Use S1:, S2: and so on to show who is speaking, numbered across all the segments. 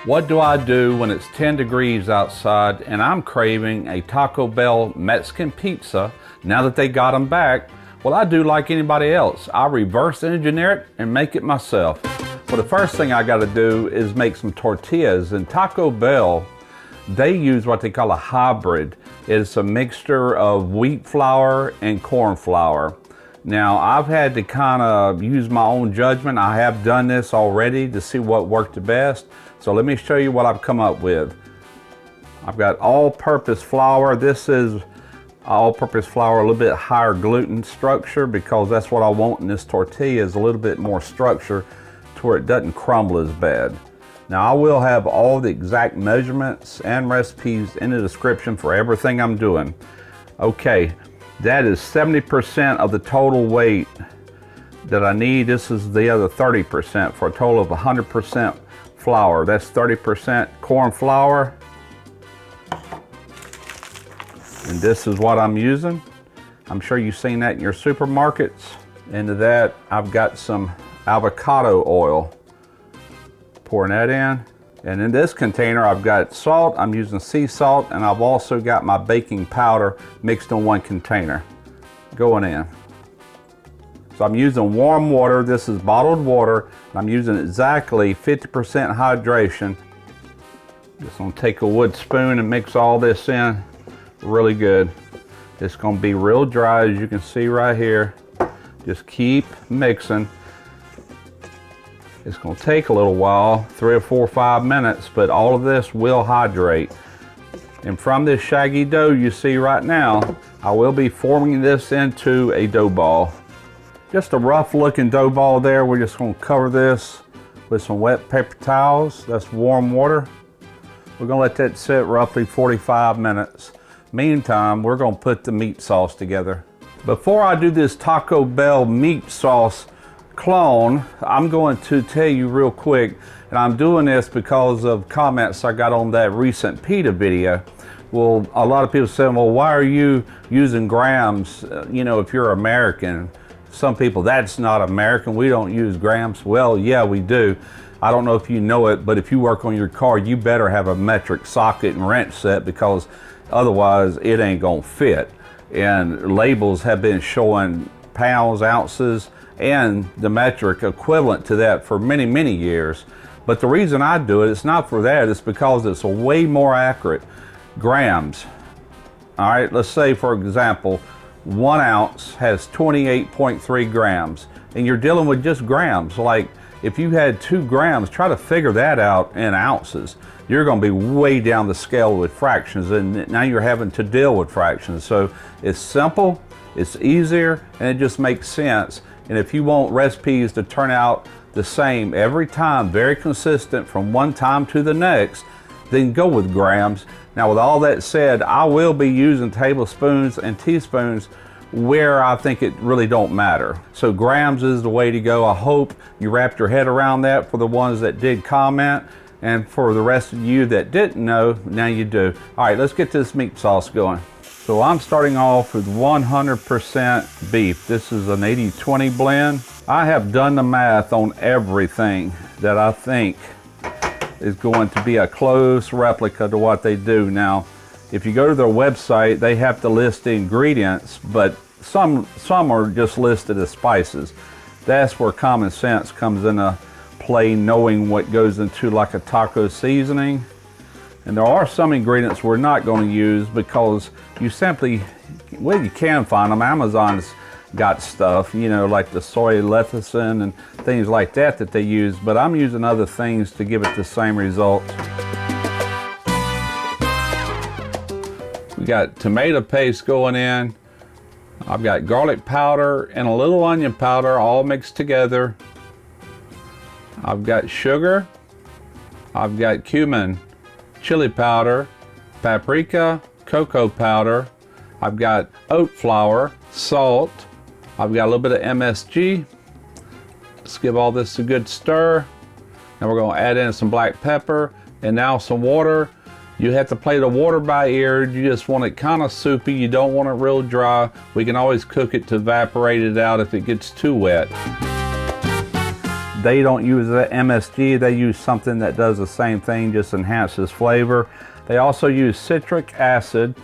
S1: What do I do when it's 10 degrees outside and I'm craving a Taco Bell Mexican pizza now that they got them back? Well, I do like anybody else. I reverse engineer it and make it myself. Well, the first thing I gotta do is make some tortillas. And Taco Bell, they use what they call a hybrid. It's a mixture of wheat flour and corn flour. Now, I've had to kind of use my own judgment. I have done this already to see what worked the best. So let me show you what I've come up with. I've got all-purpose flour. This is all-purpose flour, a little bit higher gluten structure because that's what I want in this tortilla, is a little bit more structure to where it doesn't crumble as bad. Now, I will have all the exact measurements and recipes in the description for everything I'm doing. Okay, that is 70% of the total weight that I need. This is the other 30% for a total of 100% flour. That's 30% corn flour. And this is what I'm using. I'm sure you've seen that in your supermarkets. Into that, I've got some avocado oil. Pouring that in. And in this container, I've got salt. I'm using sea salt, and I've also got my baking powder mixed in one container. Going in. So I'm using warm water. This is bottled water. I'm using exactly 50% hydration. Just gonna take a wood spoon and mix all this in really good. It's gonna be real dry, as you can see right here. Just keep mixing. It's gonna take a little while, 3 or 4 or 5 minutes, but all of this will hydrate. And from this shaggy dough you see right now, I will be forming this into a dough ball. Just a rough looking dough ball there. We're just gonna cover this with some wet paper towels. That's warm water. We're gonna let that sit roughly 45 minutes. Meantime, we're gonna put the meat sauce together. Before I do this Taco Bell meat sauce clone, I'm going to tell you real quick, and I'm doing this because of comments I got on that recent pita video. Well, a lot of people say, well, why are you using grams, you know, if you're American? Some people, that's not American, we don't use grams. Well, yeah, we do. I don't know if you know it, but if you work on your car, you better have a metric socket and wrench set, because otherwise it ain't gonna fit. And labels have been showing pounds, ounces, and the metric equivalent to that for many, many years. But the reason I do it, it's not for that, it's because it's a way more accurate. Grams. All right, let's say for example, 1 ounce has 28.3 grams, and you're dealing with just grams. Like if you had 2 grams, try to figure that out in ounces. You're gonna be way down the scale with fractions, and now you're having to deal with fractions. So it's simple, it's easier, and it just makes sense. And if you want recipes to turn out the same every time, very consistent from one time to the next, then go with grams. Now, with all that said, I will be using tablespoons and teaspoons where I think it really don't matter. So grams is the way to go. I hope you wrapped your head around that for the ones that did comment, and for the rest of you that didn't know, now you do. All right, let's get this meat sauce going. So I'm starting off with 100% beef. This is an 80-20 blend. I have done the math on everything that I think is going to be a close replica to what they do. Now, if you go to their website, they have to list the ingredients, but some are just listed as spices. That's where common sense comes into play, knowing what goes into like a taco seasoning. And there are some ingredients we're not going to use because you simply, well, you can find them. Amazon's got stuff, you know, like the soy lecithin and things like that that they use, but I'm using other things to give it the same results. We got tomato paste going in. I've got garlic powder and a little onion powder all mixed together. I've got sugar. I've got cumin, chili powder, paprika, cocoa powder. I've got oat flour, salt. I've got a little bit of MSG. Let's give all this a good stir. Now we're going to add in some black pepper and now some water. You have to play the water by ear. You just want it kind of soupy. You don't want it real dry. We can always cook it to evaporate it out if it gets too wet. they don't use the MSG, they use something that does the same thing, just enhances flavor. They also use citric acid.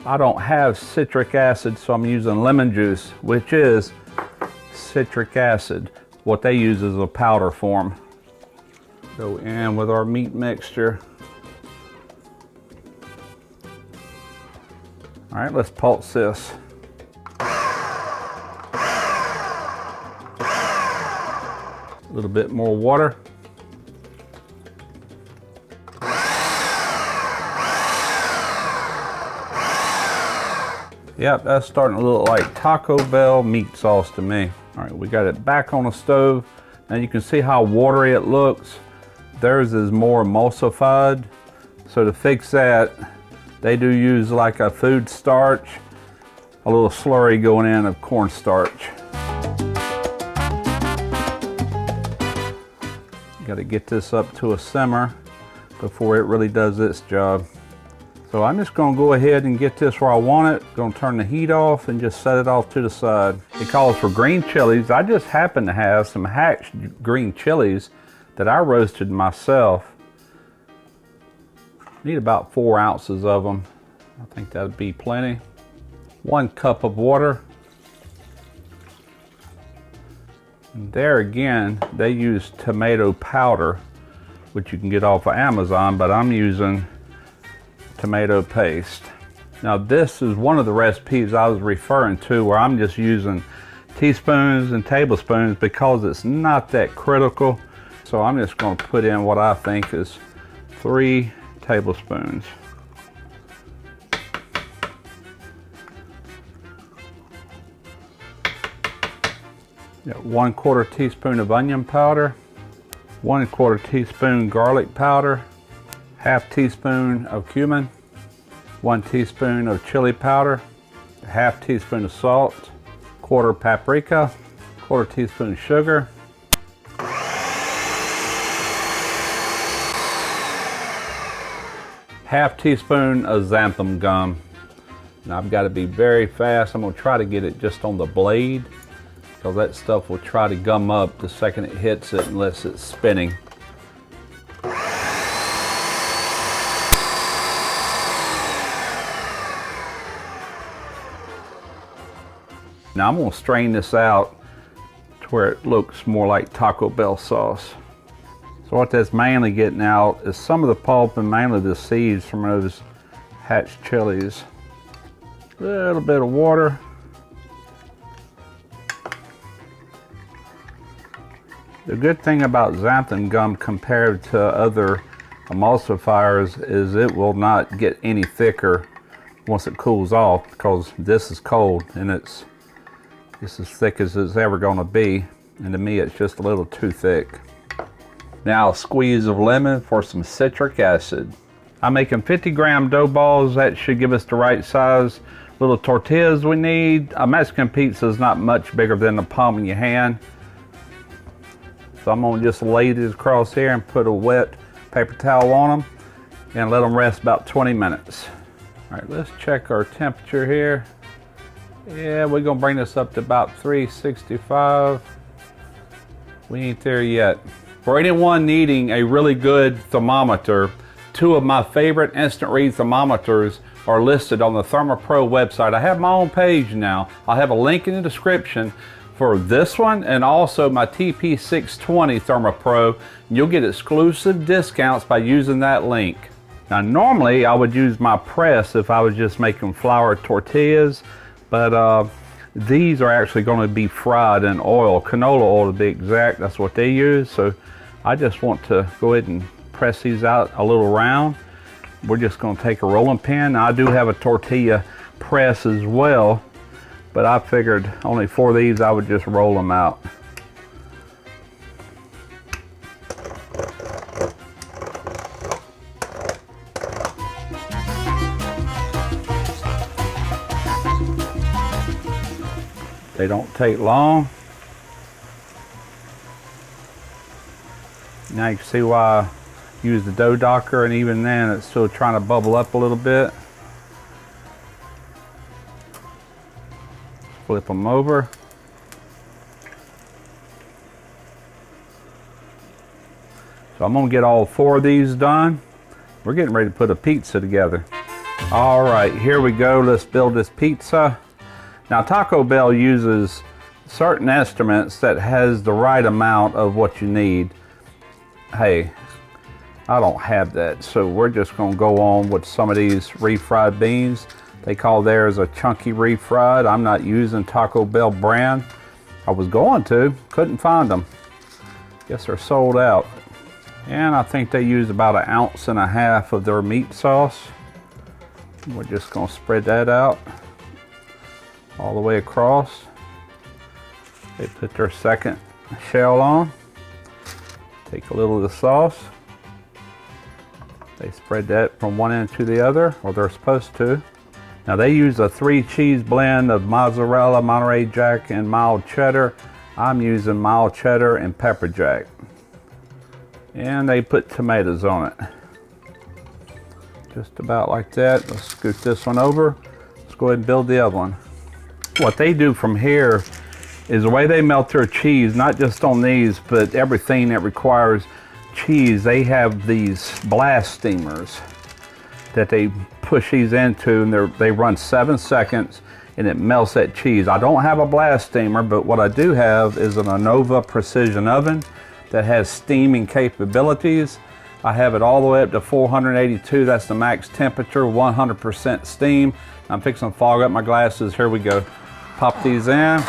S1: I don't have citric acid, so I'm using lemon juice, which is citric acid. What they use is a powder form. Go in with our meat mixture. All right, let's pulse this. A little bit more water. Yep, that's starting to look like Taco Bell meat sauce to me. All right, we got it back on the stove. Now you can see how watery it looks. Theirs is more emulsified. So to fix that, they do use like a food starch, a little slurry going in of cornstarch. Got to get this up to a simmer before it really does its job. So I'm just going to go ahead and get this where I want it. Going to turn the heat off and just set it off to the side. It calls for green chilies. I just happen to have some hatched green chilies that I roasted myself. Need about 4 ounces of them. I think that'd be plenty. 1 cup of water. And there again, they use tomato powder, which you can get off of Amazon, but I'm using tomato paste. Now this is one of the recipes I was referring to where I'm just using teaspoons and tablespoons because it's not that critical. So I'm just going to put in what I think is 3 tablespoons. Got 1/4 teaspoon of onion powder, 1/4 teaspoon garlic powder, 1/2 teaspoon of cumin, 1 teaspoon of chili powder, 1/2 teaspoon of salt, 1/4 paprika, 1/4 teaspoon of sugar, half teaspoon of xanthan gum. Now I've got to be very fast. I'm going to try to get it just on the blade because that stuff will try to gum up the second it hits it unless it's spinning. Now I'm going to strain this out to where it looks more like Taco Bell sauce. So what that's mainly getting out is some of the pulp and mainly the seeds from those hatched chilies. A little bit of water. The good thing about xanthan gum compared to other emulsifiers is it will not get any thicker once it cools off because this is cold and it's as thick as it's ever going to be, and to me it's just a little too thick. Now a squeeze of lemon for some citric acid. I'm making 50-gram dough balls. That should give us the right size little tortillas we need. A Mexican pizza is not much bigger than the palm of your hand. So I'm gonna just lay these across here and put a wet paper towel on them and let them rest about 20 minutes. All right, let's check our temperature here. Yeah, we're gonna bring this up to about 365. We ain't there yet. For anyone needing a really good thermometer, 2 of my favorite instant read thermometers are listed on the ThermoPro website. I have my own page now. I'll have a link in the description for this one and also my TP620 ThermoPro. You'll get exclusive discounts by using that link. Now normally I would use my press if I was just making flour tortillas, but these are actually going to be fried in oil, canola oil to be exact. That's what they use. So I just want to go ahead and press these out a little round. We're just going to take a rolling pin. Now, I do have a tortilla press as well, but I figured only for these I would just roll them out. They don't take long. Now you can see why I use the dough docker, and even then it's still trying to bubble up a little bit. Flip them over. So I'm gonna get all 4 of these done. We're getting ready to put a pizza together. All right, here we go. Let's build this pizza. Now Taco Bell uses certain instruments that has the right amount of what you need. Hey, I don't have that, so we're just gonna go on with some of these refried beans. They call theirs a chunky refried. I'm not using Taco Bell brand. I was going to, couldn't find them. Guess they're sold out. And I think they use about 1.5 ounces of their meat sauce. We're just gonna spread that out all the way across. They put their second shell on. Take a little of the sauce. They spread that from one end to the other, or they're supposed to. Now they use a 3 cheese blend of mozzarella, Monterey Jack, and mild cheddar. I'm using mild cheddar and pepper jack. And they put tomatoes on it. Just about like that. Let's scoot this one over. Let's go ahead and build the other one. What they do from here is the way they melt their cheese, not just on these, but everything that requires cheese. They have these blast steamers that they push these into, and they run 7 seconds and it melts that cheese. I don't have a blast steamer, but what I do have is an Anova precision oven that has steaming capabilities. I have it all the way up to 482. That's the max temperature, 100% steam. I'm fixing to fog up my glasses. Here we go. Pop these in.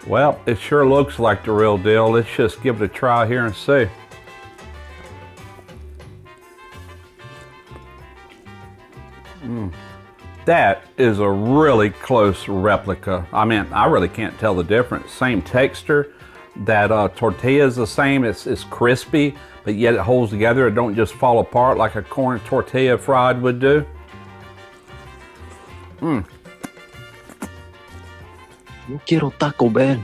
S1: Well, it sure looks like the real deal. Let's just give it a try here and see. That is a really close replica. I mean, I really can't tell the difference. Same texture. That tortilla is the same. It's crispy, but yet it holds together. It don't just fall apart like a corn tortilla fried would do.
S2: Yo quiero Taco Bell.